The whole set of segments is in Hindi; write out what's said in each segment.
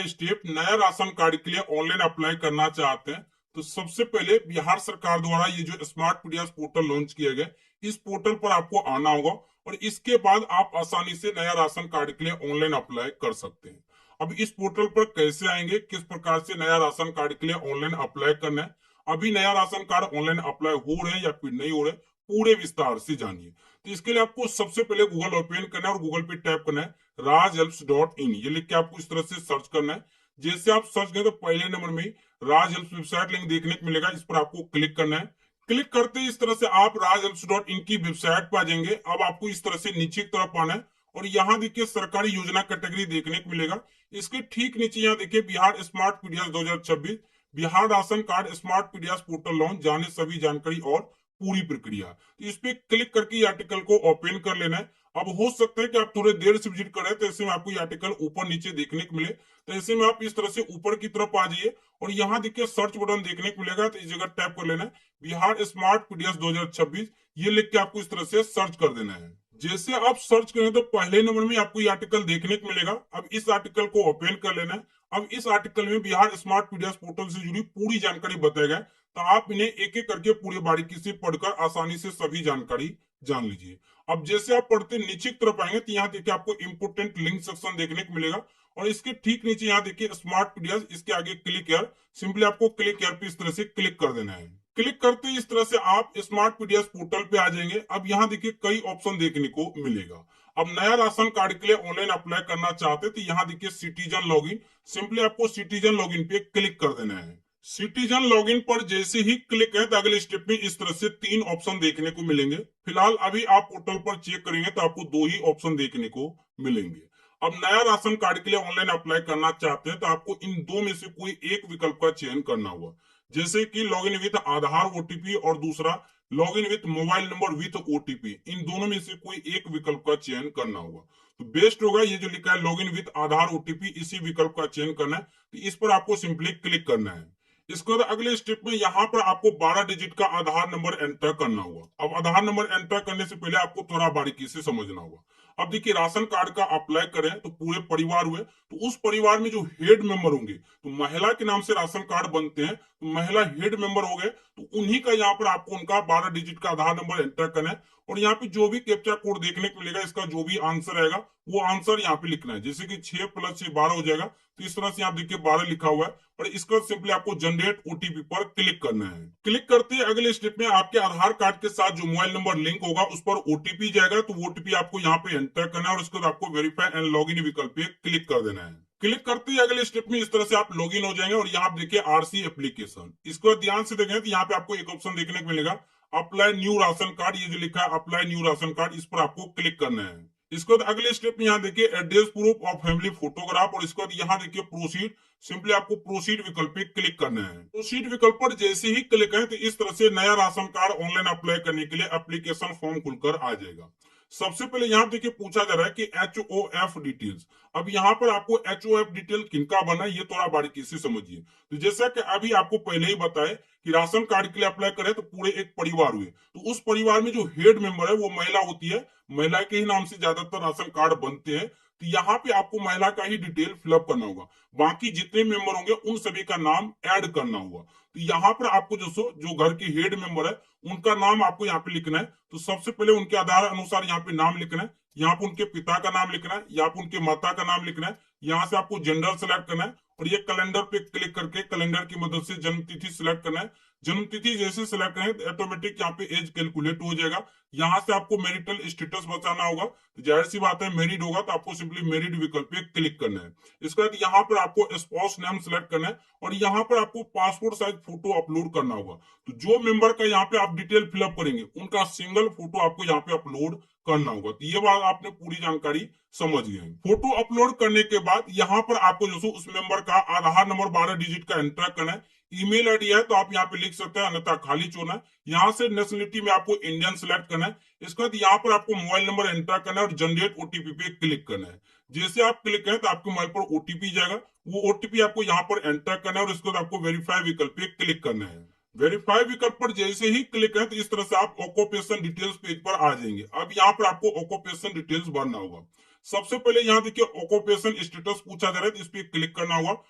स्टेप नया राशन कार्ड के लिए ऑनलाइन अप्लाई करना चाहते हैं तो सबसे पहले बिहार सरकार द्वारा ये जो स्मार्ट पीडीएस पोर्टल लॉन्च किया गया, इस पोर्टल पर आपको आना होगा और इसके बाद आप आसानी से नया राशन कार्ड के लिए ऑनलाइन अप्लाई कर सकते हैं। अब इस पोर्टल पर कैसे आएंगे, किस प्रकार से नया राशन कार्ड के लिए ऑनलाइन अप्लाई करना है, अभी नया राशन कार्ड ऑनलाइन अप्लाई हो रहे हैं या फिर नहीं हो रहे, पूरे विस्तार से जानिए। तो इसके लिए आपको सबसे पहले गूगल ओपन करना है और गूगल पे टाइप करना है rajhelps.in। ये लिख के आपको इस तरह से सर्च करना है। जैसे आप सर्च करें तो पहले नंबर में राज हेल्प्स वेबसाइट लिंक देखने को मिलेगा, इस पर आपको क्लिक करना है। क्लिक करते ही इस तरह से आप rajhelps.in की वेबसाइट पर आ जाएंगे। अब आपको इस तरह से नीचे की तरफ आना है और यहाँ देखिए सरकारी योजना कैटेगरी देखने को मिलेगा। इसके ठीक नीचे यहाँ देखिए Bihar smart PDS 2026, Bihar ration card smart PDS portal launch, जाने सभी जानकारी और पूरी प्रक्रिया। तो इस पे क्लिक करके आर्टिकल को ओपन कर लेना है। अब हो सकता है कि आप थोड़े देर से विजिट करें तो ऐसे में आपको ये आर्टिकल ऊपर नीचे देखने को मिले, तो ऐसे में आप इस तरह से ऊपर की तरफ आ जाइए और यहाँ देखिए सर्च बटन देखने को मिलेगा, तो इस जगह टैप कर लेना है बिहार स्मार्ट पीडीएस 2026, ये लिख के आपको इस तरह से सर्च कर देना है। जैसे आप सर्च करें तो पहले नंबर में आपको ये आर्टिकल देखने को मिलेगा। अब इस आर्टिकल को ओपन कर लेना है। अब इस आर्टिकल में बिहार स्मार्ट पीडीएस पोर्टल से जुड़ी पूरी जानकारी बताया गया, तो आप इन्हें एक एक करके पूरी बारीकी से पढ़कर आसानी से सभी जानकारी जान लीजिए। अब जैसे आप पढ़ते नीचे की तरफ आएंगे तो यहाँ देखिए आपको इंपोर्टेंट लिंक सेक्शन देखने को मिलेगा और इसके ठीक नीचे यहाँ देखिए स्मार्ट पीडीएस, इसके आगे क्लिक हियर, सिंपली आपको क्लिक हियर पे इस तरह से क्लिक कर देना है। क्लिक करते ही इस तरह से आप स्मार्ट पीडीएस पोर्टल पे आ जाएंगे। अब यहाँ देखिए कई ऑप्शन देखने को मिलेगा। अब नया राशन कार्ड के लिए ऑनलाइन अप्लाई करना चाहते तो यहाँ देखिए सिटीजन लॉगिन, सिंपली आपको सिटीजन लॉगिन पे क्लिक कर देना है। सिटीजन लॉगिन पर जैसे ही क्लिक है तो अगले स्टेप में इस तरह से 3 ऑप्शन देखने को मिलेंगे। फिलहाल अभी आप पोर्टल पर चेक करेंगे तो आपको 2 ही ऑप्शन देखने को मिलेंगे। अब नया राशन कार्ड के लिए ऑनलाइन अप्लाई करना चाहते हैं तो आपको इन 2 में से कोई एक विकल्प का चयन करना होगा, जैसे कि लॉगिन विथ आधार ओटीपी और दूसरा login with mobile number with OTP. इन दोनों में से कोई एक विकल्प का चयन करना होगा। तो बेस्ट होगा ये जो लिखा है लॉगिन विथ आधार ओटीपी, इसी विकल्प का चयन करना है। तो इस पर आपको सिंपली क्लिक करना है। इसके बाद अगले स्टेप में यहाँ पर आपको 12 डिजिट का आधार नंबर एंटर करना होगा। अब आधार नंबर एंटर करने से पहले आपको थोड़ा बारीकी से समझना होगा। अब देखिए राशन कार्ड का अप्लाई करें तो पूरे परिवार हुए, तो उस परिवार में जो हेड मेंबर होंगे, तो महिला के नाम से राशन कार्ड बनते हैं, तो महिला हेड मेंबर हो गए, तो उन्हीं का यहाँ पर आपको उनका 12 डिजिट का आधार नंबर एंटर करना है और यहाँ पे जो भी कैप्चा कोड देखने को मिलेगा, इसका जो भी आंसर आएगा वो आंसर यहाँ पे लिखना है। जैसे कि 6 + 6 12 हो जाएगा, तो इस तरह से आप देखिए 12 लिखा हुआ है और इसका सिंपली आपको जनरेट ओटीपी पर क्लिक करना है। क्लिक करते ही अगले स्टेप में आपके आधार कार्ड के साथ जो मोबाइल नंबर लिंक होगा उस पर ओटीपी जाएगा, तो ओटीपी आपको यहाँ पे एंटर करना है और उसके बाद आपको वेरीफाई एंड लॉगिन विकल्प पे क्लिक कर देना है। क्लिक करते ही अगले स्टेप में इस तरह से आप लॉगिन हो जाएंगे और यहाँ आप देखिए आरसी एप्लीकेशन, इसको ध्यान से देखें तो यहाँ पे आपको एक ऑप्शन देखने को मिलेगा अप्लाई न्यू राशन कार्ड, ये जो लिखा है अप्लाई न्यू राशन कार्ड, इस पर आपको क्लिक करना है। इसके बाद अगले स्टेप में यहाँ देखिए address proof of family photograph और इसके बाद यहाँ देखिए प्रोसीड, सिंपली आपको प्रोसीड विकल्प पे क्लिक करना है। प्रोसीड विकल्प पर जैसे ही क्लिक करें तो इस तरह से नया राशन कार्ड ऑनलाइन अप्लाई करने के लिए एप्लीकेशन फॉर्म खुलकर आ जाएगा। सबसे पहले यहाँ देखिए पूछा जा रहा है कि HOF डिटेल्स। अब यहाँ पर आपको HOF डिटेल किनका बना है ये थोड़ा बारीकी से समझिए। तो जैसा कि अभी आपको पहले ही बताया कि राशन कार्ड के लिए अप्लाई करें तो पूरे एक परिवार हुए, तो उस परिवार में जो हेड मेंबर है वो महिला होती है, महिला के ही नाम से ज्यादातर राशन कार्ड बनते हैं, तो यहाँ पे आपको महिला का ही डिटेल फिलअप करना होगा। बाकी जितने मेंबर होंगे उन सभी का नाम ऐड करना होगा। तो यहाँ पर आपको जो घर के हेड मेंबर है उनका नाम आपको यहाँ पे लिखना है। तो सबसे पहले उनके आधार अनुसार यहाँ पे नाम लिखना है, यहाँ पे उनके पिता का नाम लिखना है, यहाँ पे उनके माता का नाम लिखना है, यहाँ से आपको जेंडर सेलेक्ट करना है और ये कैलेंडर पे क्लिक करके कैलेंडर की मदद से जन्म तिथि सिलेक्ट करना है। जन्म तिथि जैसे सिलेक्ट करें तो ऑटोमेटिक यहाँ पे एज कैलकुलेट हो जाएगा। यहाँ से आपको मैरिटल स्टेटस बताना होगा, तो जाहिर सी बात है मैरिड होगा तो आपको सिंपली मैरिड विकल्प पे क्लिक करना है। इसके बाद यहाँ पर आपको स्पाउस नेम सिलेक्ट करना है और यहाँ पर आपको पासपोर्ट साइज फोटो अपलोड करना होगा। तो जो मेंबर का यहाँ पे आप डिटेल फिलअप करेंगे उनका सिंगल फोटो आपको यहाँ पे अपलोड करना होगा। तो ये बात आपने पूरी जानकारी समझ गए। फोटो अपलोड करने के बाद यहाँ पर आपको जो उस मेंबर का आधार नंबर 12 डिजिट का एंटर करना है। ईमेल आईडी है तो आप यहाँ पे लिख सकते हैं, अन्यथा खाली छोड़ना है। यहाँ से नेशनलिटी में आपको इंडियन सिलेक्ट करना है। इसके बाद यहाँ पर आपको मोबाइल नंबर एंटर करना है और जनरेट ओटीपी पे क्लिक करना है। जैसे आप क्लिक करें तो आपके मोबाइल पर ओटीपी जाएगा, वो ओटीपी आपको यहाँ पर एंटर करना है और इसके बाद आपको वेरीफाई विकल्प पे क्लिक करना है। वेरीफाई विकल्प पर जैसे ही क्लिक करें तो इस तरह से आप ऑक्यूपेशन डिटेल्स पेज पर आ जाएंगे। अब यहाँ पर आपको ऑक्यूपेशन डिटेल्स भरना होगा। सबसे पहले यहाँ देखिए ऑक्यूपेशन स्टेटस पूछा जा रहा है, तो इस पर क्लिक करना होगा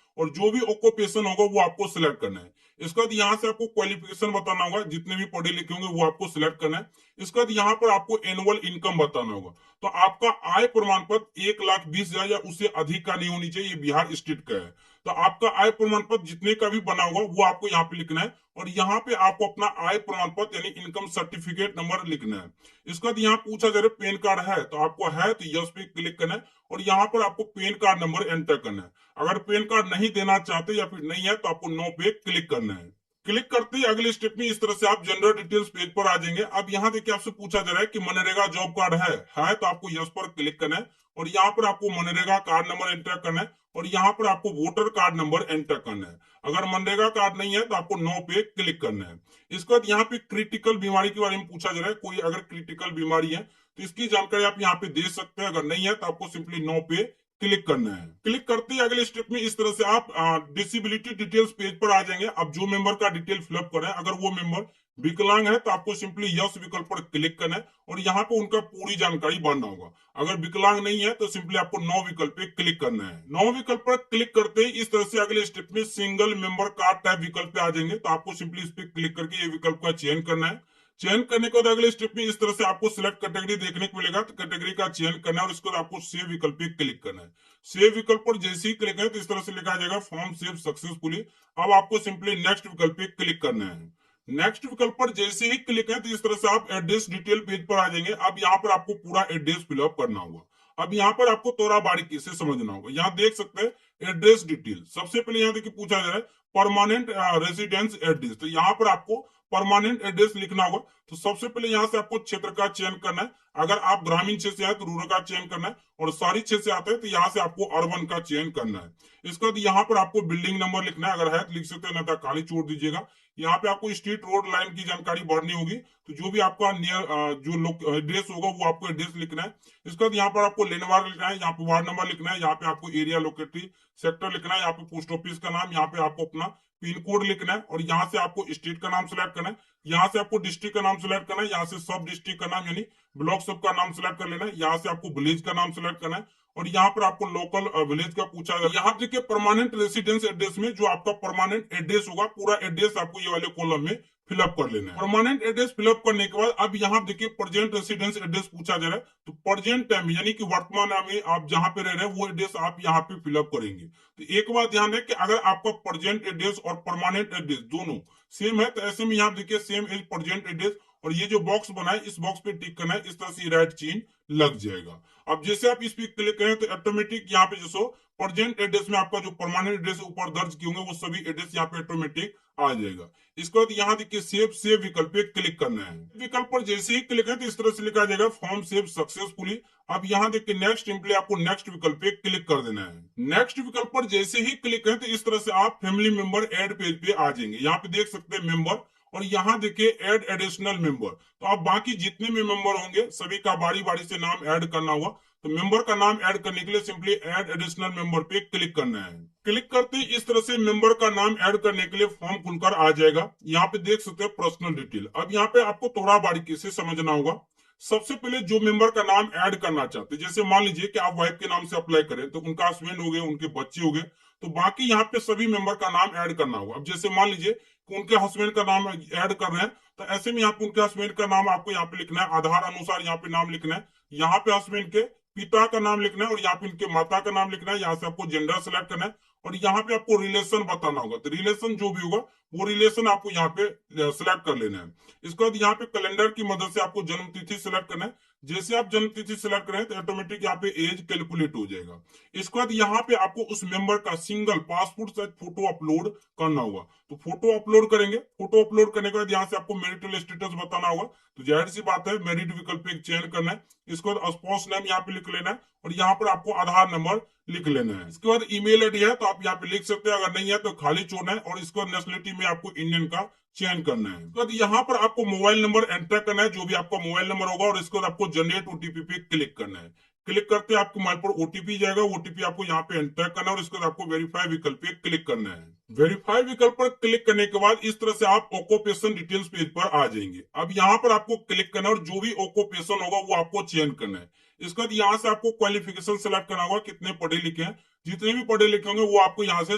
और जो भी ऑक्यूपेशन होगा वो आपको सिलेक्ट करना है। इसके बाद यहाँ से आपको क्वालिफिकेशन बताना होगा, जितने भी पढ़े लिखे होंगे वो आपको सिलेक्ट करना है। इसके बाद यहाँ पर आपको एनुअल इनकम बताना होगा। तो आपका आय प्रमाण पत्र 1,20,000 या उससे अधिक का नहीं होनी चाहिए, ये बिहार स्टेट का है। तो आपका आय प्रमाण पत्र जितने का भी बना होगा वो आपको यहाँ पे लिखना है और यहाँ पे आपको अपना आय प्रमाण पत्र यानी इनकम सर्टिफिकेट नंबर लिखना है। इसके बाद यहाँ पूछा जा रहा है पेन कार्ड है, तो आपको है तो यस पे क्लिक करना है और यहाँ पर आपको पेन कार्ड नंबर एंटर करना है। अगर पेन कार्ड नहीं देना चाहते या फिर नहीं है तो आपको नो पे क्लिक करना है। क्लिक करते ही अगले स्टेप में इस तरह से आप जनरल डिटेल्स पेज पर आ जाएंगे। अब यहाँ देखिए आपसे पूछा जा रहा है कि मनरेगा जॉब कार्ड है तो आपको यस पर क्लिक करना है और यहाँ पर आपको मनरेगा कार्ड नंबर एंटर करना है और यहाँ पर आपको वोटर कार्ड नंबर एंटर करना है। अगर मनरेगा कार्ड नहीं है तो आपको नो पे क्लिक करना है। इसके बाद यहाँ पे क्रिटिकल बीमारी के बारे में पूछा जा रहा है, कोई अगर क्रिटिकल बीमारी है तो इसकी जानकारी आप यहाँ पे दे सकते हैं, अगर नहीं है तो आपको सिंपली नो पे क्लिक करना है। क्लिक करते ही अगले स्टेप में इस तरह से आप डिसेबिलिटी डिटेल्स पेज पर आ जाएंगे। अब जो मेंबर का डिटेल फिलअप करें, अगर वो मेंबर विकलांग है तो आपको सिंपली यस विकल्प पर क्लिक करना है और यहाँ पे उनका पूरी जानकारी भरना होगा। अगर विकलांग नहीं है तो सिंपली आपको नो विकल्प पे क्लिक करना है। नो विकल्प पर क्लिक करते ही इस तरह से अगले स्टेप में सिंगल मेंबर कार्ड टाइप विकल्प पे आ जाएंगे, तो आपको सिंपली इस पे क्लिक करके ये विकल्प का चयन करना है। चयन करने के बाद अगले स्टेप में इस तरह से आपको सिलेक्ट कैटेगरी देखने को मिलेगा, तो कैटेगरी का चयन करना है और इसके बाद आपको सेव विकल्प पे क्लिक करना है। सेव विकल्प पर जैसे ही क्लिक करें तो इस तरह से लिखा जाएगा फॉर्म सेव सक्सेसफुली। अब आपको सिंपली नेक्स्ट विकल्प पे क्लिक करना है। नेक्स्ट विकल्प पर जैसे ही क्लिक करें तो इस तरह से आप एड्रेस डिटेल पेज पर आ जाएंगे। अब यहाँ पर आपको पूरा एड्रेस फिलअप करना होगा। अब यहाँ पर आपको थोड़ा बारीकी से समझना होगा। यहाँ देख सकते हैं एड्रेस डिटेल। सबसे पहले यहाँ देखिए पूछा जा रहा है परमानेंट रेजिडेंस एड्रेस, तो यहाँ पर आपको परमानेंट एड्रेस लिखना होगा। तो सबसे पहले यहाँ से आपको क्षेत्र का चयन करना है। अगर आप ग्रामीण क्षेत्र से आए तो रूरल का चयन करना है और शहरी क्षेत्र से आते हैं तो यहाँ से आपको अर्बन का चयन करना है। इसके बाद यहाँ पर आपको बिल्डिंग नंबर लिखना है, अगर है तो लिख सकते हैं, नहीं तो खाली छोड़ दीजिएगा। यहाँ पे आपको स्ट्रीट रोड लाइन की जानकारी भरनी होगी, तो जो भी आपका नियर जो एड्रेस होगा वो आपको एड्रेस लिखना है। इसके बाद यहाँ पर आपको लैंडमार्क लिखना है, यहाँ पे वार्ड नंबर लिखना है, यहाँ पे आपको एरिया लोकेटरी सेक्टर लिखना है, यहाँ पे पोस्ट ऑफिस का नाम, यहाँ पे आपको अपना पिन कोड लिखना है और यहाँ से आपको स्टेट का नाम सिलेक्ट करना है, यहाँ से आपको डिस्ट्रिक्ट का नाम सिलेक्ट करना है, यहाँ से सब डिस्ट्रिक्ट का नाम यानी ब्लॉक सब का नाम सिलेक्ट कर लेना है, यहाँ से आपको विलेज का नाम सिलेक्ट करना है और यहाँ पर आपको लोकल विलेज का पूछा जाएगा। यहाँ देखिए परमानेंट रेसिडेंस एड्रेस में जो आपका परमानेंट एड्रेस होगा पूरा एड्रेस आपको ये वाले कॉलम में फिलअप कर लेना है। परमानेंट एड्रेस फिलअप करने के बाद अब यहाँ देखिए प्रेजेंट रेसिडेंस एड्रेस पूछा जा रहा है, तो प्रेजेंट टाइम यानी कि वर्तमान में आप जहां पे रह रहे हैं वो एड्रेस आप यहाँ पे फिलअप करेंगे। तो एक बात ध्यान है कि अगर आपका प्रेजेंट एड्रेस और परमानेंट एड्रेस दोनों सेम है तो ऐसे में यहाँ देखिए सेम एज प्रेजेंट एड्रेस और ये जो बॉक्स बना है इस बॉक्स पे टिक करना है, इस तरह से राइट चिन्ह लग जाएगा। अब जैसे आप इस पे क्लिक करें तो ऑटोमेटिक यहाँ पे जो प्रेजेंट एड्रेस में आपका जो परमानेंट एड्रेस ऊपर दर्ज किए होंगे वो सभी एड्रेस यहाँ पे ऑटोमेटिक आ जाएगा। इसके बाद यहाँ देखिए सेव सेव विकल्प पे क्लिक करना है। विकल्प पर जैसे ही क्लिक करें तो इस तरह से लिखा जाएगा फॉर्म सेव सक्सेसफुली। अब यहाँ देखिए नेक्स्ट सिंपली आपको नेक्स्ट विकल्प पे क्लिक कर देना है। नेक्स्ट विकल्प पर जैसे ही क्लिक करें तो इस तरह से आप फैमिली मेंबर एड पेज पे आ जाएंगे। यहाँ पे देख सकते हैं मेंबर और यहाँ देखिए ऐड एडिशनल मेंबर। तो आप बाकी जितने भी मेंबर होंगे सभी का बारी बारी से नाम ऐड करना होगा। तो मेंबर का नाम ऐड करने के लिए सिंपली ऐड एडिशनल मेंबर पे क्लिक करना है। क्लिक करते ही इस तरह से मेंबर का नाम ऐड करने के लिए फॉर्म खुलकर आ जाएगा। यहाँ पे देख सकते हैं पर्सनल डिटेल। अब यहाँ पे आपको थोड़ा बारीकी से समझना होगा। सबसे पहले जो मेंबर का नाम ऐड करना चाहते हैं, जैसे मान लीजिए कि आप वाइफ के नाम से अप्लाई करें तो उनका हस्बैंड हो गए, उनके बच्चे हो गए, तो बाकी यहाँ पे सभी मेंबर का नाम ऐड करना होगा। अब जैसे मान लीजिए कि उनके हस्बैंड का नाम ऐड कर रहे हैं तो ऐसे में यहाँ पे उनके हस्बैंड का नाम आपको यहाँ पे लिखना है, आधार अनुसार यहाँ पे नाम लिखना है, यहाँ पे हस्बैंड के पिता का नाम लिखना है और यहाँ पे इनके माता का नाम लिखना है। यहाँ से आपको जेंडर सेलेक्ट करना है और यहाँ पे आपको रिलेशन बताना होगा। तो रिलेशन जो भी होगा वो रिलेशन आपको यहाँ पे सिलेक्ट कर लेना है। इसके बाद यहाँ पे कैलेंडर की मदद से आपको जन्म तिथि सिलेक्ट करना है। जैसे आप जन्म तिथि सिलेक्ट करें तो ऑटोमेटिक यहाँ पे एज कैलकुलेट हो जाएगा। इसके बाद यहाँ पे आपको उस मेंबर का single passport size photo upload करना होगा। तो फोटो अपलोड करेंगे। फोटो अपलोड करने के बाद यहाँ से आपको मैरिटल स्टेटस बताना होगा। तो जाहिर सी बात है मैरिड विकल्प पे चयन करना है। इसके बाद स्पाउस नेम यहाँ पे लिख लेना है और यहाँ पर आपको आधार नंबर लिख लेना है। इसके बाद ईमेल आईडी है तो आप यहाँ पे लिख सकते हैं, अगर नहीं है तो खाली छोड़ना है और इसके बाद नेशनलिटी में आपको इंडियन का चयन करना है। तो यहाँ पर आपको मोबाइल नंबर एंटर करना है, जो भी आपका मोबाइल नंबर होगा, और इसके बाद आपको जनरेट ओटीपी पे क्लिक करना है। क्लिक करते आपके मोबाइल पर ओटीपी जाएगा, ओटीपी आपको यहाँ पे एंटर करना है और इसके बाद आपको वेरीफाई विकल्प पे क्लिक करना है। वेरीफाई विकल्प पर क्लिक करने के बाद इस तरह से आप ऑक्यूपेशन डिटेल्स पेज पर आ जाएंगे। अब यहाँ पर आपको क्लिक करना है और जो भी ऑक्यूपेशन होगा वो आपको चयन करना है। इसके बाद यहाँ से आपको क्वालिफिकेशन सेलेक्ट करना होगा, कितने पढ़े लिखे हैं। जितने भी पढ़े लिखे होंगे वो आपको यहाँ से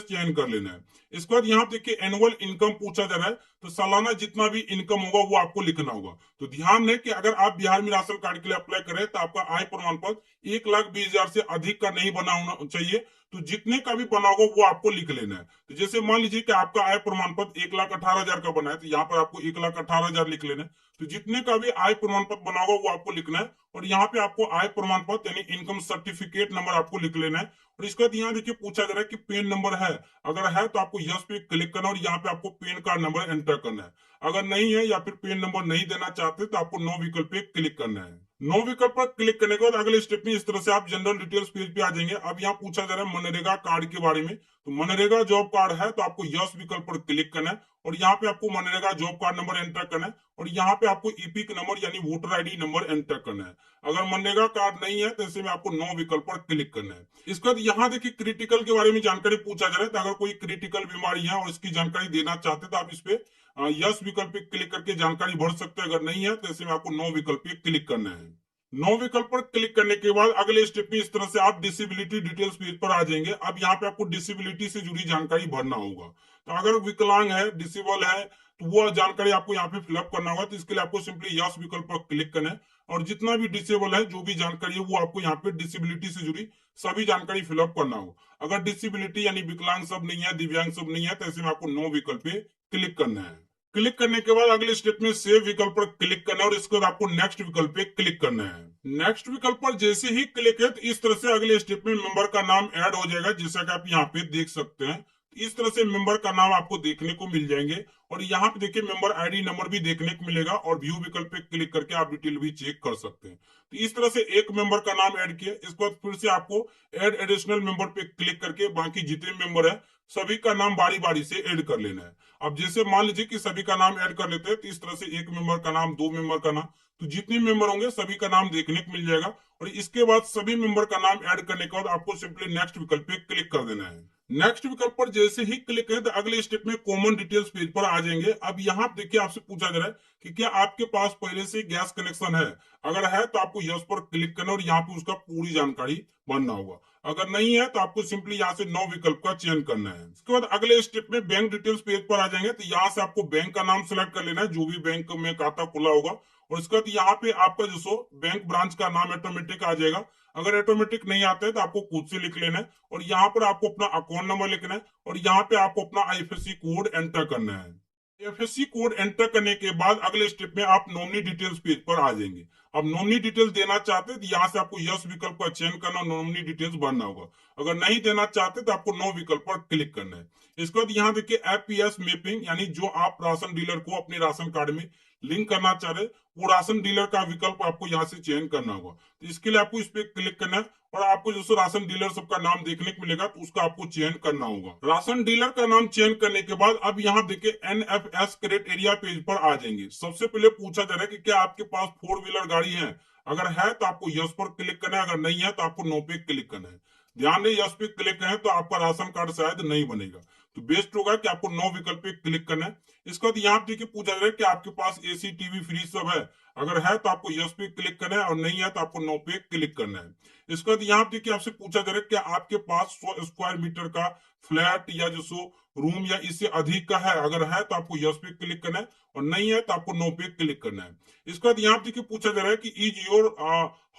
चयन कर लेना है। इसके बाद यहाँ देखिए एनुअल इनकम पूछा जा रहा है, तो सालाना जितना भी इनकम होगा वो आपको लिखना होगा। तो ध्यान दें कि अगर आप बिहार में राशन कार्ड के लिए अप्लाई करें तो आपका आय प्रमाण पत्र 1,20,000 से अधिक का नहीं बना होना चाहिए। तो जितने का भी बना होगा वो आपको लिख लेना है। तो जैसे मान लीजिए कि आपका आय प्रमाण पत्र 1,18,000 का बना है, तो यहाँ पर आपको 1,18,000 लिख लेना है। तो जितने का भी आय प्रमाण पत्र बना होगा वो आपको लिखना है, और यहाँ पे आपको आय प्रमाण पत्र यानी इनकम सर्टिफिकेट नंबर आपको लिख लेना है। और इसके बाद यहाँ देखिए पूछा जा रहा है कि पैन नंबर है, अगर है तो आपको यस पे क्लिक करना है और यहाँ पे आपको पैन कार्ड नंबर एंटर करना है। अगर नहीं है या फिर पैन नंबर नहीं देना चाहते तो आपको नो विकल्प पे क्लिक करना है। नो विकल्प पर क्लिक करने के बाद अगले स्टेप में इस तरह से आप जनरल डिटेल्स पेज पे आ जाएंगे। अब यहाँ पूछा जा रहा है मनरेगा कार्ड के बारे में, तो मनरेगा जॉब कार्ड है तो आपको यस विकल्प पर क्लिक करना है और यहाँ पे आपको MNREGA job card number enter करना है और यहाँ पे आपको ईपिक नंबर यानी वोटर आईडी नंबर एंटर करना है। अगर मनरेगा कार्ड नहीं है तो ऐसे में आपको नो विकल्प पर क्लिक करना है। इसके बाद यहाँ देखिए क्रिटिकल के बारे में जानकारी पूछा जा रहा है, तो अगर कोई क्रिटिकल बीमारी है और इसकी जानकारी देना चाहते हैं तो आप इस पे यस विकल्प पे क्लिक करके जानकारी भर सकते हैं। अगर नहीं है तो ऐसे में आपको नो विकल्प पे क्लिक करना है। नो विकल्प पर क्लिक करने के बाद अगले स्टेप में इस तरह से आप डिसेबिलिटी डिटेल्स पेज पर आ जाएंगे। अब यहाँ पे आपको डिसेबिलिटी से जुड़ी जानकारी भरना होगा। तो अगर विकलांग है, डिसेबल है, तो वो जानकारी आपको यहाँ पे फिलअप करना होगा। तो इसके लिए आपको सिंपली यस विकल्प पर क्लिक करना है और जितना भी डिसेबल है, जो भी जानकारी है वो आपको यहाँ पे डिसेबिलिटी से जुड़ी सभी जानकारी फिलअप करना होगा। अगर डिसेबिलिटी यानी विकलांग सब नहीं है, दिव्यांग सब नहीं है, तो ऐसे में आपको नो विकल्प पे क्लिक करना है। क्लिक करने के बाद अगले स्टेप में सेव विकल्प पर क्लिक करना है और इसके बाद आपको नेक्स्ट विकल्प पे क्लिक करना है। नेक्स्ट विकल्प पर जैसे ही क्लिक है तो इस तरह से अगले स्टेप में मेंबर का नाम ऐड हो जाएगा, जैसा कि आप यहाँ पे देख सकते हैं। इस तरह से मेंबर का नाम आपको देखने को मिल जाएंगे और यहाँ पे देखिए मेंबर आईडी नंबर भी देखने को मिलेगा और व्यू विकल्प पे क्लिक करके आप डिटेल भी चेक कर सकते हैं। तो इस तरह से एक मेंबर का नाम ऐड किया, इसके बाद फिर से आपको ऐड एडिशनल मेंबर पे क्लिक करके बाकी जितने मेंबर है सभी का नाम बारी बारी से ऐड कर लेना है। अब जैसे मान लीजिए कि सभी का नाम ऐड कर लेते हैं, तो इस तरह से एक मेंबर का नाम, दो मेंबर का नाम, तो जितने मेंबर होंगे सभी का नाम देखने को मिल जाएगा। और इसके बाद सभी मेंबर का नाम ऐड करने के बाद आपको सिंपली नेक्स्ट विकल्प पे क्लिक कर देना है। नेक्स्ट विकल्प पर जैसे ही क्लिक करें तो अगले स्टेप में कॉमन डिटेल्स पेज पर आ जाएंगे। अब यहाँ देखिए आपसे पूछा जा रहा है कि क्या आपके पास पहले से गैस कनेक्शन है, अगर है तो आपको यस पर क्लिक करना और यहाँ पे उसका पूरी जानकारी भरना होगा। अगर नहीं है तो आपको सिंपली यहाँ से नो विकल्प का चयन करना है। इसके बाद अगले स्टेप में बैंक डिटेल्स पेज पर आ जाएंगे, तो यहाँ से आपको बैंक का नाम सिलेक्ट कर लेना है, जो भी बैंक में खाता खुला होगा। और इसके बाद यहाँ पे आपका जो सो बैंक ब्रांच का नाम ऑटोमेटिक आ जाएगा। अगर ऑटोमेटिक नहीं आता है तो आपको खुद से लिख लेना है और यहाँ पर आपको अपना अकाउंट नंबर लिखना है और यहाँ पे आपको अपना आईएफएससी कोड एंटर करना है। आईएफएससी कोड एंटर करने के बाद अगले स्टेप में आप नॉमिनी डिटेल्स पेज पर आ जाएंगे। अब नॉमिनी डिटेल्स देना चाहते हैं तो यहाँ से आपको यस विकल्प का चयन करना, नॉमिनी डिटेल्स भरना होगा। अगर नहीं देना चाहते तो आपको नो विकल्प पर क्लिक करना है। इसके बाद यहाँ देखिए एपीएस मैपिंग, यानी जो आप राशन डीलर को अपने राशन कार्ड में लिंक करना चाह रहे, वो राशन डीलर का विकल्प आपको यहाँ से चयन करना होगा। तो इसके लिए आपको इस पे क्लिक करना है और आपको जो राशन डीलर सबका नाम देखने को मिलेगा, तो उसका आपको चयन करना होगा। राशन डीलर का नाम चयन करने के बाद अब यहाँ देखिए एनएफएस क्रेडिट एरिया पेज पर आ जाएंगे। सबसे पहले पूछा जा रहा है कि क्या आपके पास 4 व्हीलर गाड़ी है, अगर है तो आपको यस पर क्लिक करना है, अगर नहीं है तो आपको नो पे क्लिक करना है। ध्यान दें यस पे क्लिक करें तो आपका राशन कार्ड शायद नहीं बनेगा, तो बेस्ट होगा कि आपको नो विकल्प पे क्लिक करना है। इसके बाद यहाँ देखिए पूछा जा रहा है कि आपके पास एसी टीवी फ्रिज सब है, अगर है तो आपको यस पे क्लिक करना है और नहीं है तो आपको नो पे क्लिक करना है। इसके बाद यहाँ देखिए आपसे पूछा जा रहा है कि आपके पास 100 स्क्वायर मीटर का फ्लैट या जो सो रूम या इससे अधिक का है, अगर है तो आपको यस पे क्लिक करना है और नहीं है तो आपको नो पे क्लिक करना है। इसके बाद यहाँ देखिए पूछा जा रहा है कि is your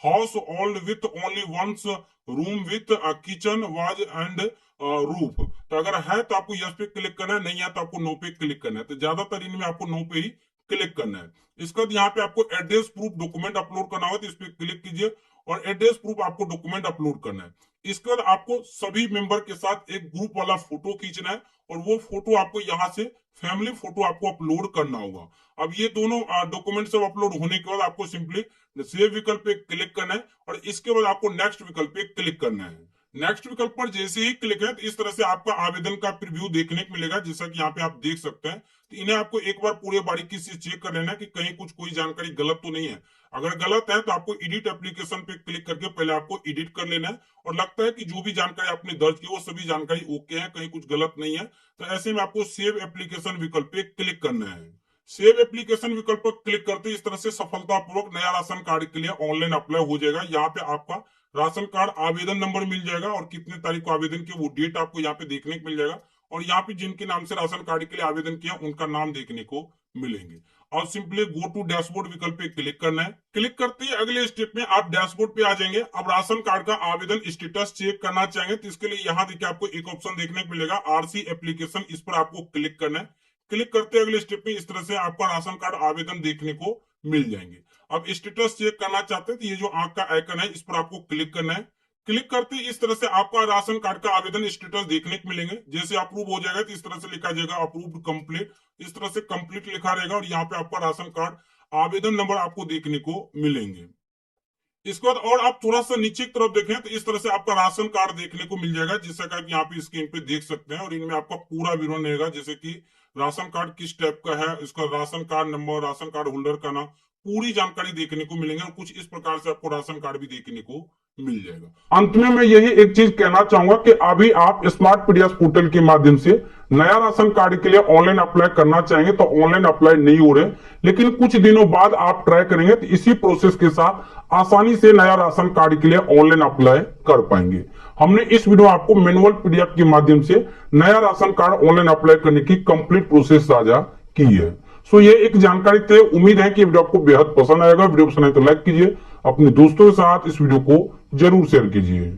house hold with only once room with kitchen was and roof, तो अगर है तो आपको यस पे क्लिक करना है, नहीं है तो आपको नो पे क्लिक करना है। तो ज्यादातर इनमें आपको नो पे ही क्लिक करना है। इसके बाद यहाँ पे आपको एड्रेस प्रूफ डॉक्यूमेंट अपलोड करना होगा, तो इस पे क्लिक कीजिए और एड्रेस प्रूफ आपको डॉक्यूमेंट अपलोड करना है। इसके बाद आपको सभी मेंबर के साथ एक ग्रुप वाला फोटो खींचना है और वो फोटो आपको यहाँ से फैमिली फोटो आपको अपलोड करना होगा। अब ये दोनों डॉक्यूमेंट सब अपलोड होने के बाद आपको सिंपली सेव विकल्प पे क्लिक करना है और इसके बाद आपको नेक्स्ट विकल्प पे क्लिक करना है। नेक्स्ट विकल्प पर जैसे ही क्लिक है तो इस तरह से आपका आवेदन का प्रीव्यू देखने को मिलेगा, जैसा कि यहाँ पे आप देख सकते हैं। तो इन्हें आपको एक बार पूरे बारीकी से चेक कर लेना है कि कहीं कुछ कोई जानकारी गलत तो नहीं है। अगर गलत है तो आपको एडिट एप्लीकेशन पे क्लिक करके पहले आपको एडिट कर लेना है और लगता है कि जो भी जानकारी आपने दर्ज की वो सभी जानकारी ओके है, कहीं कुछ गलत नहीं है, तो ऐसे में आपको सेव एप्लीकेशन विकल्प पे क्लिक करना है। सेव एप्लीकेशन विकल्प पर क्लिक करते ही इस तरह से सफलतापूर्वक नया राशन कार्ड के लिए ऑनलाइन अप्लाई हो जाएगा। यहाँ पे आपका राशन कार्ड आवेदन नंबर मिल जाएगा और कितने तारीख को आवेदन किया वो डेट आपको यहाँ पे देखने को मिल जाएगा। और यहाँ पे जिनके नाम से राशन कार्ड के लिए आवेदन किया उनका नाम देखने को मिलेंगे। और सिंपली गो टू डैशबोर्ड विकल्प पे क्लिक करना है। क्लिक करते ही अगले स्टेप में आप डैशबोर्ड पे आ जाएंगे। अब राशन कार्ड का आवेदन स्टेटस चेक करना चाहेंगे तो इसके लिए यहाँ देखिए आपको एक ऑप्शन देखने को मिलेगा आरसी एप्लीकेशन, इस पर आपको क्लिक करना है। क्लिक करते अगले स्टेप में इस तरह से आपका राशन कार्ड आवेदन देखने को मिल जाएंगे। अब स्टेटस चेक करना चाहते हैं तो ये जो आंख का आइकन है इस पर आपको क्लिक करना है। क्लिक करते इस तरह से आपका राशन कार्ड का आवेदन स्टेटस देखने को मिलेंगे। जैसे अप्रूव हो जाएगा तो इस तरह से लिखा जाएगा अप्रूव्ड कंप्लीट, इस तरह से कंप्लीट लिखा रहेगा और यहाँ पे आपका राशन कार्ड आवेदन नंबर आपको देखने को मिलेंगे। इसके बाद और आप थोड़ा सा नीचे की तरफ देखें तो इस तरह से आपका राशन कार्ड देखने को मिल जाएगा, जैसा कि आप यहाँ पे स्क्रीन पे देख सकते हैं। और इनमें आपका पूरा विवरण रहेगा, जैसे कि राशन कार्ड किस टाइप का है, इसका ration card number, ration card holder का नाम, पूरी जानकारी देखने को मिलेंगे। और कुछ इस प्रकार से आपको राशन कार्ड भी देखने को मिल जाएगा। अंत में मैं यही एक चीज कहना चाहूंगा कि अभी आप स्मार्ट पीडीएस पोर्टल के माध्यम से नया राशन कार्ड के लिए ऑनलाइन अप्लाई करना चाहेंगे तो ऑनलाइन अप्लाई नहीं हो रहे, लेकिन कुछ दिनों बाद आप ट्राई करेंगे तो इसी प्रोसेस के साथ आसानी से नया राशन कार्ड के लिए ऑनलाइन अप्लाई कर पाएंगे। हमने इस वीडियो आपको मैनुअल पीडीएफ के माध्यम से नया राशन कार्ड ऑनलाइन अप्लाई करने की कंप्लीट प्रोसेस साझा की है। सो ये एक जानकारी थे। उम्मीद है कि वीडियो आपको बेहद पसंद आएगा। वीडियो पसंद आए तो लाइक कीजिए, अपने दोस्तों के साथ इस वीडियो को जरूर शेयर कीजिए।